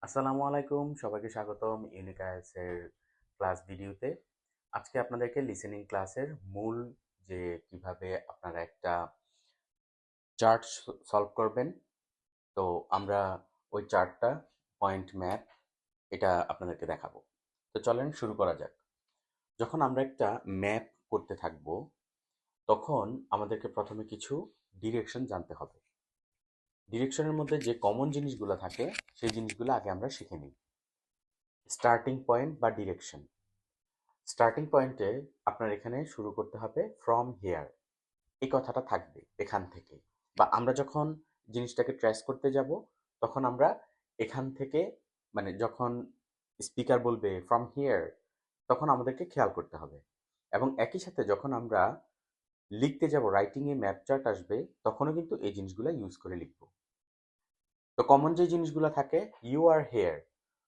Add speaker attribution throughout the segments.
Speaker 1: আসসালামু আলাইকুম, সবাইকে স্বাগতম ইউনিকাস এর ক্লাস ভিডিওতে। আজকে আপনাদেরকে লিসেনিং ক্লাসের মূল যে কিভাবে আপনারা একটা চার্ট সলভ করবেন, তো আমরা ওই চার্টটা পয়েন্ট ম্যাপ এটা আপনাদেরকে দেখাবো। তো চলেন শুরু করা যাক। যখন আমরা একটা ম্যাপ করতে থাকবো, তখন আমাদেরকে প্রথমে কিছু ডিরেকশন জানতে হবে। ডিরেকশনের মধ্যে যে কমন জিনিসগুলো থাকে সেই জিনিসগুলো আগে আমরা শিখে নিই। স্টার্টিং পয়েন্ট বা ডিরেকশন। স্টার্টিং পয়েন্টে আপনার এখানে শুরু করতে হবে ফ্রম হেয়ার, এই কথাটা থাকবে এখান থেকে। বা আমরা যখন জিনিসটাকে ট্রেস করতে যাব, তখন আমরা এখান থেকে, মানে যখন স্পিকার বলবে ফ্রম হিয়ার, তখন আমাদেরকে খেয়াল করতে হবে। এবং একই সাথে যখন আমরা লিখতে যাব, রাইটিংয়ে ম্যাপ চার্ট আসবে, তখনও কিন্তু এই জিনিসগুলো ইউজ করে লিখব। তো কমন যে জিনিসগুলো থাকে, ইউ আর হেয়ার,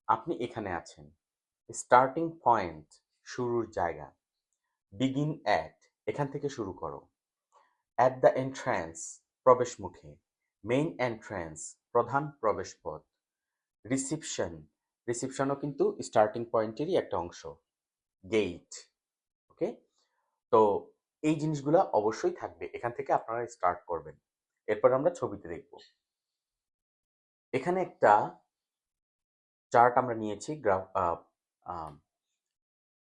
Speaker 1: আপনি এখানে আছেন। স্টার্টিং পয়েন্ট, শুরুর জায়গা। বিগিন অ্যাট, এখান থেকে শুরু করো। অ্যাট দ্য এন্ট্রান্স, প্রবেশমুখে। মেইন এন্ট্রান্স, প্রধান প্রবেশপথ। রিসিপশন, রিসিপশনও কিন্তু স্টার্টিং পয়েন্টেরই একটা অংশ। গেট। ওকে, তো এই জিনিসগুলো অবশ্যই থাকবে, এখান থেকে আপনারা স্টার্ট করবেন। এরপর আমরা ছবিতে দেখব। এখানে একটা চার্ট আমরা নিয়েছি, গ্রাফ,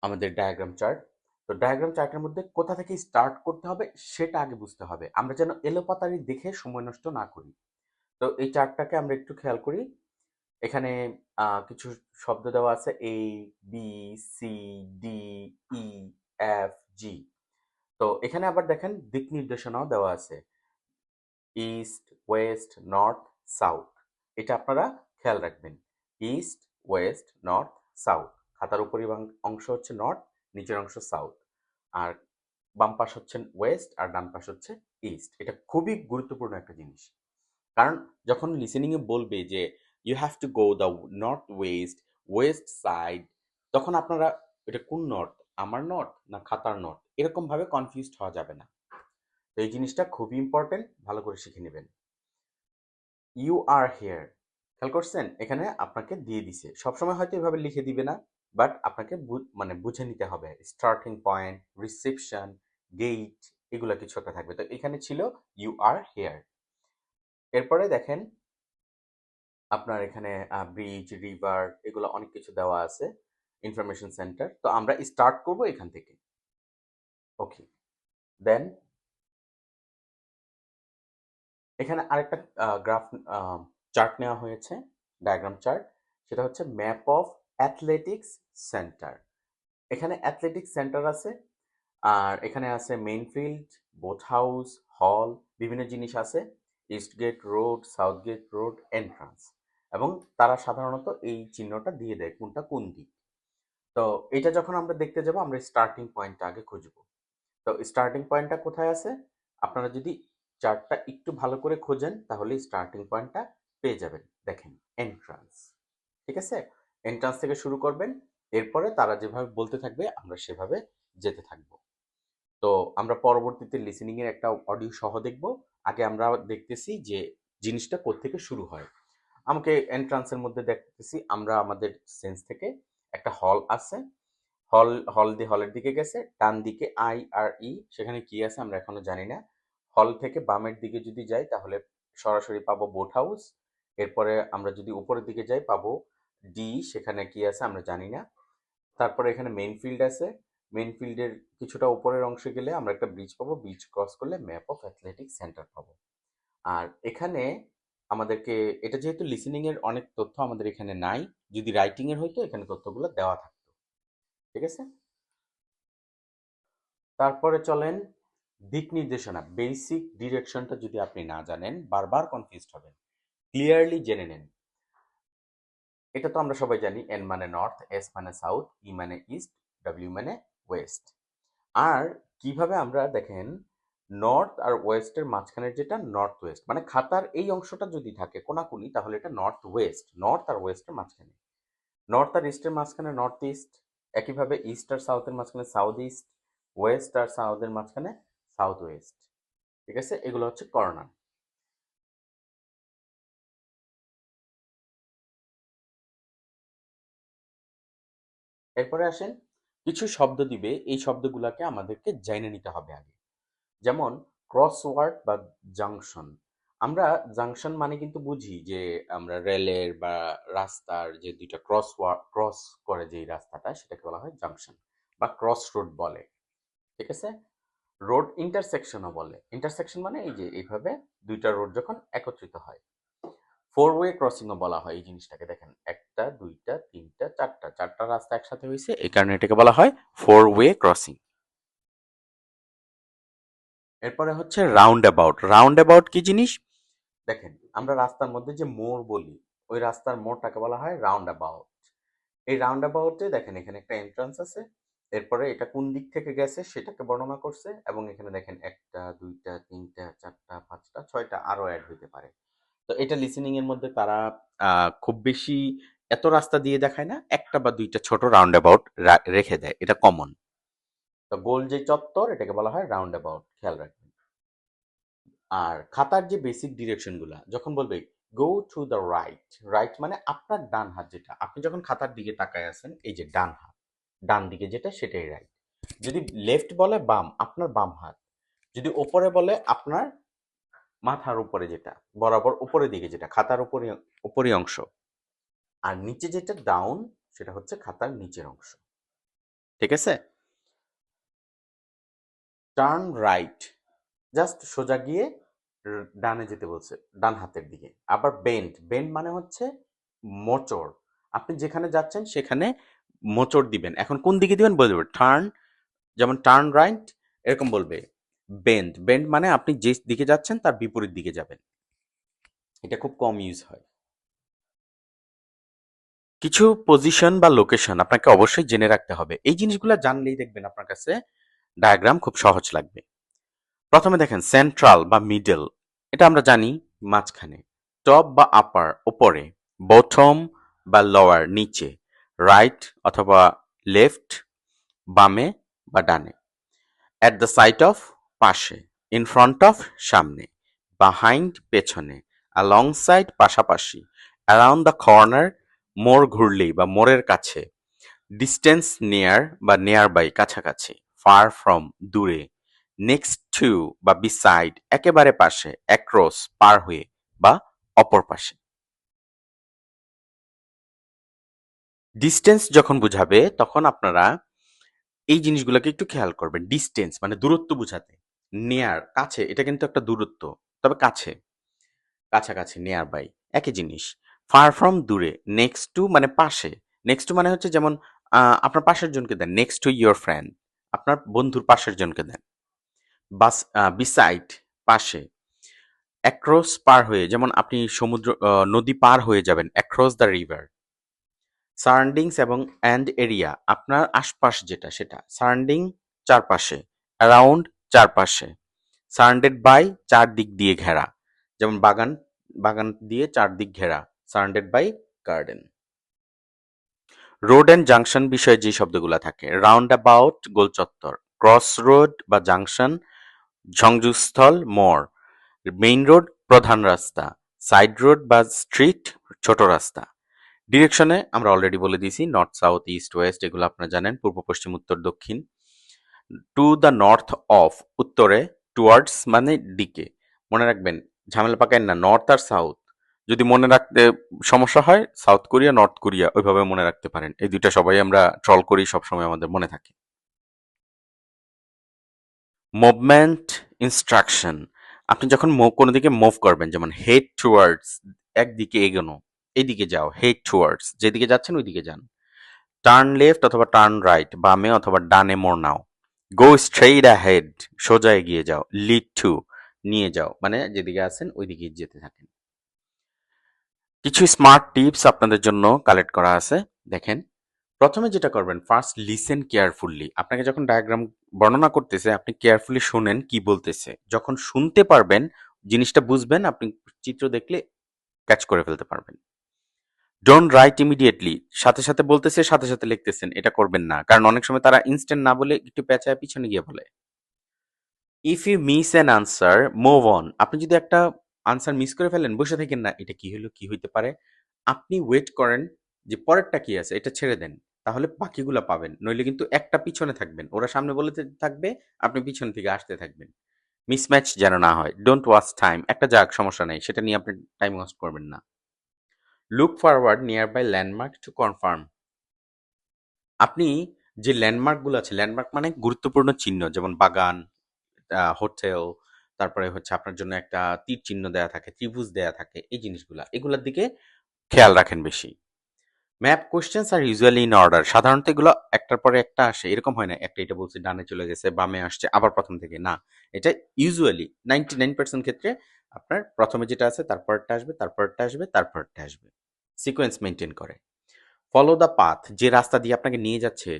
Speaker 1: আমাদের ডায়াগ্রাম চার্ট। তো ডায়াগ্রাম চার্টের মধ্যে কোথা থেকে স্টার্ট করতে হবে সেটা আগে বুঝতে হবে, আমরা যেন এলোপাতাড়ি দেখে সময় নষ্ট না করি। তো এই চার্টটাকে আমরা একটু খেয়াল করি। এখানে কিছু শব্দ দেওয়া আছে, এ, বি, সি, ডি, ই, এফ, জি। তো এখানে আবার দেখেন দিক নির্দেশনাও দেওয়া আছে, ইস্ট, ওয়েস্ট, নর্থ, সাউথ। এটা আপনারা খেয়াল রাখবেন। East, West, north, south. খাতার উপরি অংশ হচ্ছে নর্থ, নিচের অংশ সাউথ। আর বাম পাশ হচ্ছে ওয়েস্ট আর ডান পাশ হচ্ছে ইস্ট। এটা খুবই গুরুত্বপূর্ণ একটা জিনিস। কারণ যখন লিসেনিং এ বলবে যে you have to go the north west, west side, তখন আপনারা এটা কোন নর্থ, আমার নর্থ না খাতার নর্থ, এরকম ভাবে কনফিউজড হওয়া যাবে না। তো এই জিনিসটা খুবই ইম্পর্টেন্ট, ভালো করে শিখে নেবেন। ইউ আর হেয়ার, খেয়াল করছেন এখানে আপনাকে দিয়ে দিছে, সবসময় হয়তো এভাবে লিখে দিবে না, বাট আপনাকে মানে বুঝে নিতে হবে। স্টার্টিং পয়েন্ট, রিসেপশন, গেট, এগুলা কিছু একটা থাকবে। তো এখানে ছিল ইউ আর হেয়ার। এরপরে দেখেন আপনার এখানে ব্রিজ, রিভার, এগুলো অনেক কিছু দেওয়া আছে। ইনফরমেশন সেন্টার, তো আমরা স্টার্ট করব এখান থেকে। ওকে, দেন এখানে আরেকটা গ্রাফ চার্ট নেওয়া হয়েছে, ডায়াগ্রাম চার্ট। সেটা হচ্ছে ম্যাপ অফ অ্যাথলেটিক্স সেন্টার। এখানে অ্যাথলেটিক্স সেন্টার আছে, আর এখানে আছে মেইন ফিল্ড, বোট হাউস, হল, বিভিন্ন জিনিস আছে। East gate road, south gate road, entrance. এবং তারা সাধারণত এই চিহ্নটা দিয়ে দেয় কোনটা কোন দিক। তো এটা যখন আমরা দেখতে যাব, আমরা স্টার্টিং পয়েন্টটা আগে খুঁজব। তো স্টার্টিং পয়েন্টটা কোথায় আছে, আপনারা যদি চার্টটা একটু ভালো করে খোঁজেন তাহলে স্টার্টিং পয়েন্টটা পেয়ে যাবেন। দেখেন, এন্ট্রান্স। ঠিক আছে, এন্ট্রান্স থেকে শুরু করবেন। এরপরে তারা যেভাবে বলতে থাকবে আমরা সেভাবে যেতে থাকব। তো আমরা পরবর্তীতে লিসেনিং এর একটা অডিও সহ দেখব। আগে আমরা দেখতেছি যে জিনিসটা কোত্থেকে শুরু হয়। আমাকে এন্ট্রান্সের মধ্যে দেখতেছি আমরা আমাদের সেন্স থেকে একটা হল আছে। হলের দিকে গেছে, ডান দিকে আই আর ই, সেখানে কি আছে আমরা এখনো জানি না। হল থেকে বামের দিকে যদি যাই তাহলে সরাসরি পাবো বোট হাউস। এরপরে আমরা যদি উপরের দিকে যাই পাবো ডি, সেখানে কি আছে আমরা জানি না। তারপরে এখানে মেইন ফিল্ড আছে, মেইন ফিল্ডের কিছুটা উপরের অংশে গেলে আমরা একটা ব্রিজ পাবো, ব্রিজ ক্রস করলে ম্যাপ অফ অ্যাথলেটিক সেন্টার পাবো। আর এখানে আমাদেরকে, এটা যেহেতু লিসেনিং এর অনেক তথ্য আমাদের এখানে নাই, যদি রাইটিং এর হইতো এখানে তথ্যগুলো দেওয়া থাকতো। ঠিক আছে, তারপরে চলেন দিক নির্দেশনা। বেসিক ডিরেকশনটা যদি আপনি না জানেন, বারবার কনফিউজড হবেন, ক্লিয়ারলি জেনে নেন। এটা তো আমরা সবাই জানি, এন মানে নর্থ, এস মানে সাউথ, ই মানে ইস্ট, ডব্লিউ মানে ওয়েস্ট। আর কিভাবে আমরা দেখেন, নর্থ আর ওয়েস্টের মাঝখানের যেটা নর্থ ওয়েস্ট, মানে খাতার এই অংশটা যদি থাকে কোনাকুনি, তাহলে এটা নর্থ ওয়েস্ট। নর্থ আর ওয়েস্টের মাঝখানে, নর্থ আর ইস্টের মাঝখানে নর্থ ইস্ট। একইভাবে ইস্ট আর সাউথের মাঝখানে সাউথ ইস্ট, ওয়েস্ট আর সাউথের মাঝখানে সাউথ ওয়েস্ট। ঠিক আছে, এগুলো হচ্ছে কর্নার। এরপরে আসেন, কিছু শব্দ দিবে, এই শব্দগুলোকে আমাদেরকে জেনে নিতে হবে আগে। যেমন ক্রসওয়ার্ড বা জাংশন। আমরা জাংশন মানে কিন্তু বুঝি যে আমরা রেলের বা রাস্তার যে দুইটা ক্রস করে যে রাস্তাটা, সেটাকে বলা হয় জাংশন বা ক্রস রোড বলে। ঠিক আছে? রোড ইন্টারসেকশনও বলে। ইন্টারসেকশন মানে এই যে এইভাবে দুইটা রোড যখন একত্রিত হয়। ফোর ওয়ে ক্রসিংও বলা হয় এই জিনিসটাকে। দেখেন, একটা দুইটা তিনটা চারটা রাস্তা একসাথে হয়েছে, এই কারণে এটাকে বলা হয় ফোর ওয়ে ক্রসিং। এরপরে হচ্ছে রাউন্ড অ্যাবাউট। রাউন্ড অ্যাবাউট কি জিনিস? দেখেন, আমরা রাস্তার মধ্যে যে মোড় বলি, ওই রাস্তার মোড়টাকে বলা হয় রাউন্ড অ্যাবাউট। এই রাউন্ড অ্যাবাউটে দেখেন এখানে একটা এন্ট্রান্স আছে, এরপরে এটা কোন দিক থেকে গেছে সেটাকে বর্ণনা করছে, এবং এখানে দেখেন একটা দুইটা তিনটা চারটা পাঁচটা ছয়টা আরো অ্যাড হইতে পারে। তো এটা লিসেনিং এর মধ্যে তারা খুব বেশি এত রাস্তা দিয়ে দেখায় না, একটা বা দুইটা ছোট রাউন্ড অ্যাবাউট রেখে দেয়, এটা কমন। তো গোল যে চত্বর, এটাকে বলা হয় রাউন্ড অ্যাবাউট, খেয়াল রাখবেন। আর খাতার যে বেসিক ডিরেকশন গুলা যখন বলবে go to the right, right মানে আপনার ডান হাত, যেটা আপনি যখন খাতার দিকে তাকায় আছেন, এই যে ডান হাত, ডান দিকে যেটা সেটাই রাইট। যদি লেফট বলে বাম, আপনার বাম হাত। যদি ওপরে বলে আপনার মাথার উপরে, যেটা বরাবর উপরের দিকে, যেটা খাতার উপরে উপরি অংশ। আর নিচে যেটা ডাউন, সেটা হচ্ছে খাতার নিচের অংশ। ঠিক আছে? টার্ন রাইট, জাস্ট সোজা গিয়ে ডানে যেতে বলছে, ডান হাতের দিকে। আবার বেন্ড, বেন্ড মানে হচ্ছে মোচড়। আপনি যেখানে যাচ্ছেন সেখানে মোচড় দিবেন। এখন কোন দিকে দিবেন বলে দেবেন। টার্ন, যেমন টার্ন রাইট, এরকম বলবে। বেন্ড, বেন্ড মানে আপনি যে দিকে যাচ্ছেন তার বিপরীত দিকে যাবেন। এটা খুব কম ইউজ হয়। কিছু পজিশন বা লোকেশন আপনাকে অবশ্যই জেনে রাখতে হবে। এই জিনিসগুলো জানলেই দেখবেন আপনার কাছে ডায়াগ্রাম খুব সহজ লাগবে। প্রথমে দেখেন সেন্ট্রাল বা মিডল, এটা আমরা জানি মাঝখানে। টপ বা আপার, উপরে। বটম বা লোয়ার, নিচে। রাইট অথবা লেফট, বামে বা ডানে। অ্যাট দ্য সাইড অফ, পাশে। ইন ফ্রন্ট অফ, সামনে। বাহাইন্ড, পেছনে। অ্যালং সাইড, পাশাপাশি। অ্যারাউন্ড দ্য কর্নার, মোড় ঘুরলেই বা মোড়ের কাছে। ডিস্টেন্স, নিয়ার বা নিয়ার বাই, কাছাকাছি। ফার ফ্রম, দূরে। নেক্সট টু বা বিসাইড, একেবারে পাশে। অ্যাক্রস, পার হয়ে বা অপর পাশে। ডিস্টেন্স যখন বুঝাবে তখন আপনারা এই জিনিসগুলোকে একটু খেয়াল করবেন। ডিস্টেন্স মানে দূরত্ব বুঝাতে। নিয়ার, কাছে, এটা কিন্তু একটা দূরত্ব, তবে কাছে, কাছাকাছি, নিয়ার বাই, একই জিনিস। ফার ফ্রম, দূরে। নেক্সট টু মানে পাশে। নেক্সট টু মানে হচ্ছে যেমন আপনার পাশের জনকে দেন, নেক্সট টু ইয়োর ফ্রেন্ড, আপনার বন্ধুর পাশের জনকে দেন। বাস, বিসাইড, পাশে। অ্যাক্রস, পার হয়ে, যেমন আপনি সমুদ্র, নদী পার হয়ে যাবেন, অ্যাক্রস দ্য রিভার। সারাউন্ডিংস এবং অ্যান্ড এরিয়া, আপনার আশপাশ যেটা সেটা। সারাউন্ডিং, চারপাশে। অ্যারাউন্ড, চারপাশে। সারাউন্ডেড বাই, চারদিক দিয়ে ঘেরা, যেমন বাগান, বাগান দিয়ে চারদিক ঘেরা। Surrounded by garden. Road and junction বিষয়ে যে শব্দগুলো থাকে, রাউন্ড অ্যাবাউট, গোলচত্বর। ক্রস রোড বা জাংশন, সংযোগস্থল, মোড়। মেইন রোড, প্রধান রাস্তা। সাইড রোড বা স্ট্রিট, ছোট রাস্তা। ডিরেকশনে আমরা অলরেডি বলে দিয়েছি, নর্থ, সাউথ, ইস্ট, ওয়েস্ট, এগুলো আপনারা জানেন, পূর্ব, পশ্চিম, উত্তর, দক্ষিণ। টু দ্য নর্থ অফ, উত্তরে। টুয়ার্ডস মানে দিকে। মনে রাখবেন, ঝামেলা পাকায়েন না, নর্থ আর সাউথ। যদি মনে রাখতে সমস্যা হয়, সাউথ কোরিয়া, নর্থ কোরিয়া, ওইভাবে মনে রাখতে পারেন। এই দুইটা সবাই আমরা ট্রল করি, সবসময় আমাদের মনে থাকে। মুভমেন্ট ইনস্ট্রাকশন, আপনি যখন কোনো দিকে মুভ করবেন, যেমন হেড টুয়ার্ডস, একদিকে এগোনো, এইদিকে যাও। হেড টুয়ার্ডস, যেদিকে যাচ্ছেন ওইদিকে যান। টার্ন লেফট অথবা টার্ন রাইট, বামে অথবা ডানে মোড় নাও। গো স্ট্রেইট অ্যাহেড, সোজা এগিয়ে যাও। লিড টু, নিয়ে যাও, মানে যেদিকে আছেন ওইদিকে যেতে থাকেন। কিছু স্মার্ট টিপস আপনাদের জন্য কালেক্ট করা আছে, দেখেন। প্রথমে যেটা করবেন, ফার্স্ট লিসেন কেয়ারফুলি। আপনাকে যখন ডায়াগ্রাম বর্ণনা করতেছে, আপনি কেয়ারফুলি শুনেন কি বলতেছে। যখন শুনতে পারবেন, জিনিসটা বুঝবেন, আপনি চিত্র দেখলে ক্যাচ করে ফেলতে পারবেন। ডোন্ট রাইট ইমিডিয়েটলি, সাথে সাথে বলতেছে সাথে সাথে লিখতেছেন, এটা করবেন না। কারণ অনেক সময় তারা ইনস্ট্যান্ট না বলে একটু পেঁচায় পিছনে গিয়ে বলে। If you miss an answer, move on. আপনি যদি একটা আনসার মিস করে ফেলেন, বসে থাকেন না, এটা কি হলো, কি হইতে পারে। আপনি ওয়েট করেন যে পরেরটা কি আছে, এটা ছেড়ে দেন। তাহলে বাকিগুলা পাবেন। নইলে কিন্তু একটা পিছনে থাকবেন। ওরা সামনে বলতে থাকবে, আপনি পিছন থেকে আসতে থাকবেন। মিসম্যাচ যেন না হয়। Don't waste time. একটা যাক সমস্যা নাই। সেটা নিয়ে আপনি টাইম ওয়েস্ট করবেন না। Look forward nearby landmark to confirm. আপনি যে ল্যান্ডমার্কগুলো আছে, ল্যান্ডমার্ক মানে গুরুত্বপূর্ণ চিহ্ন, যেমন বাগান, হোটেল, তারপরে হচ্ছে আপনার জন্য একটা তীর চিহ্ন দেয়া থাকে, ত্রিভুজ দেয়া থাকে, এই জিনিসগুলা। এগুলার দিকে খেয়াল রাখেন বেশি। Map questions are usually in order. সাধারণত এগুলো একটার পরে একটা আসে, এরকম হয় না একটা এটা বলছে ডানে চলে গেছে বামে আসছে আবার প্রথম থেকে, না। এটা ইউজুয়ালি 99% ক্ষেত্রে আপনার প্রথমে যেটা আছে তারপরটা আসবে, তারপরটা আসবে, তারপরটা আসবে, সিকোয়েন্স মেনটেন করে। ফলো দ্য পাথ, যে রাস্তা দিয়ে আপনাকে নিয়ে যাচ্ছে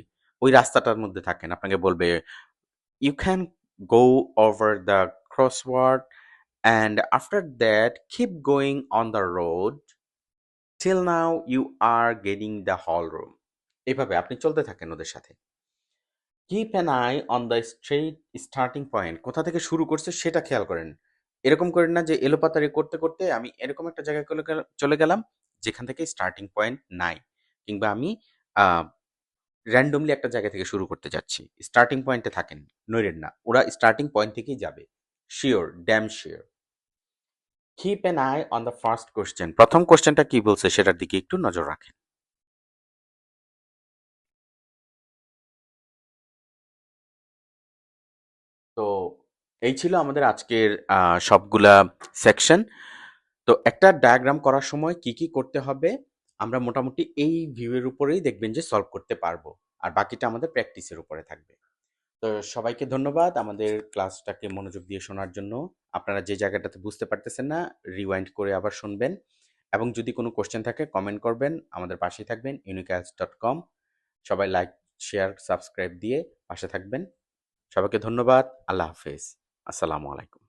Speaker 1: ওই রাস্তাটার মধ্যে থাকেন। আপনাকে বলবে you can go over the crossword and after that keep going on the road till now you are getting the hall room। এভাবে আপনি চলতে থাকেন ওদের সাথে। Keep an I on the straight starting point, কোথা থেকে শুরু করছে সেটা খেয়াল করেন। এরকম করেন না যে এলোপাতাড়ি করতে করতে আমি এরকম একটা জায়গায় চলে গেলাম যেখান থেকে স্টার্টিং পয়েন্ট নাই, কিংবা আমি র্যান্ডমলি একটা জায়গা থেকে শুরু করতে যাচ্ছি। স্টার্টিং পয়েন্টে থাকেন, নইরেন না। ওরা স্টার্টিং পয়েন্ট থেকেই যাবে, sure, damn sure. Keep an I on the first question, প্রথম কোশ্চেনটা কি বলছে সেটার দিকে একটু নজর রাখেন। তো এই ছিল আমাদের আজকের সবগুলা সেকশন। তো একটা ডায়াগ্রাম করার সময় কি কি করতে হবে আমরা মোটামুটি এই ভিউয়ের উপরেই দেখবেন যে সলভ করতে পারবো, আর বাকিটা আমাদের প্র্যাকটিসের উপরে থাকবে। তো সবাইকে ধন্যবাদ আমাদের ক্লাসটাকে মনোযোগ দিয়ে শোনার জন্য। আপনারা যে জায়গাটাতে বুঝতে পারতেছেন না, রিওয়াইন্ড করে আবার শুনবেন, এবং যদি কোনো কোশ্চেন থাকে কমেন্ট করবেন। আমাদের পাশেই থাকবেন unicasts.com। সবাই লাইক, শেয়ার, সাবস্ক্রাইব দিয়ে পাশে থাকবেন। সবাইকে ধন্যবাদ। আল্লাহ হাফেজ। আসসালামু আলাইকুম।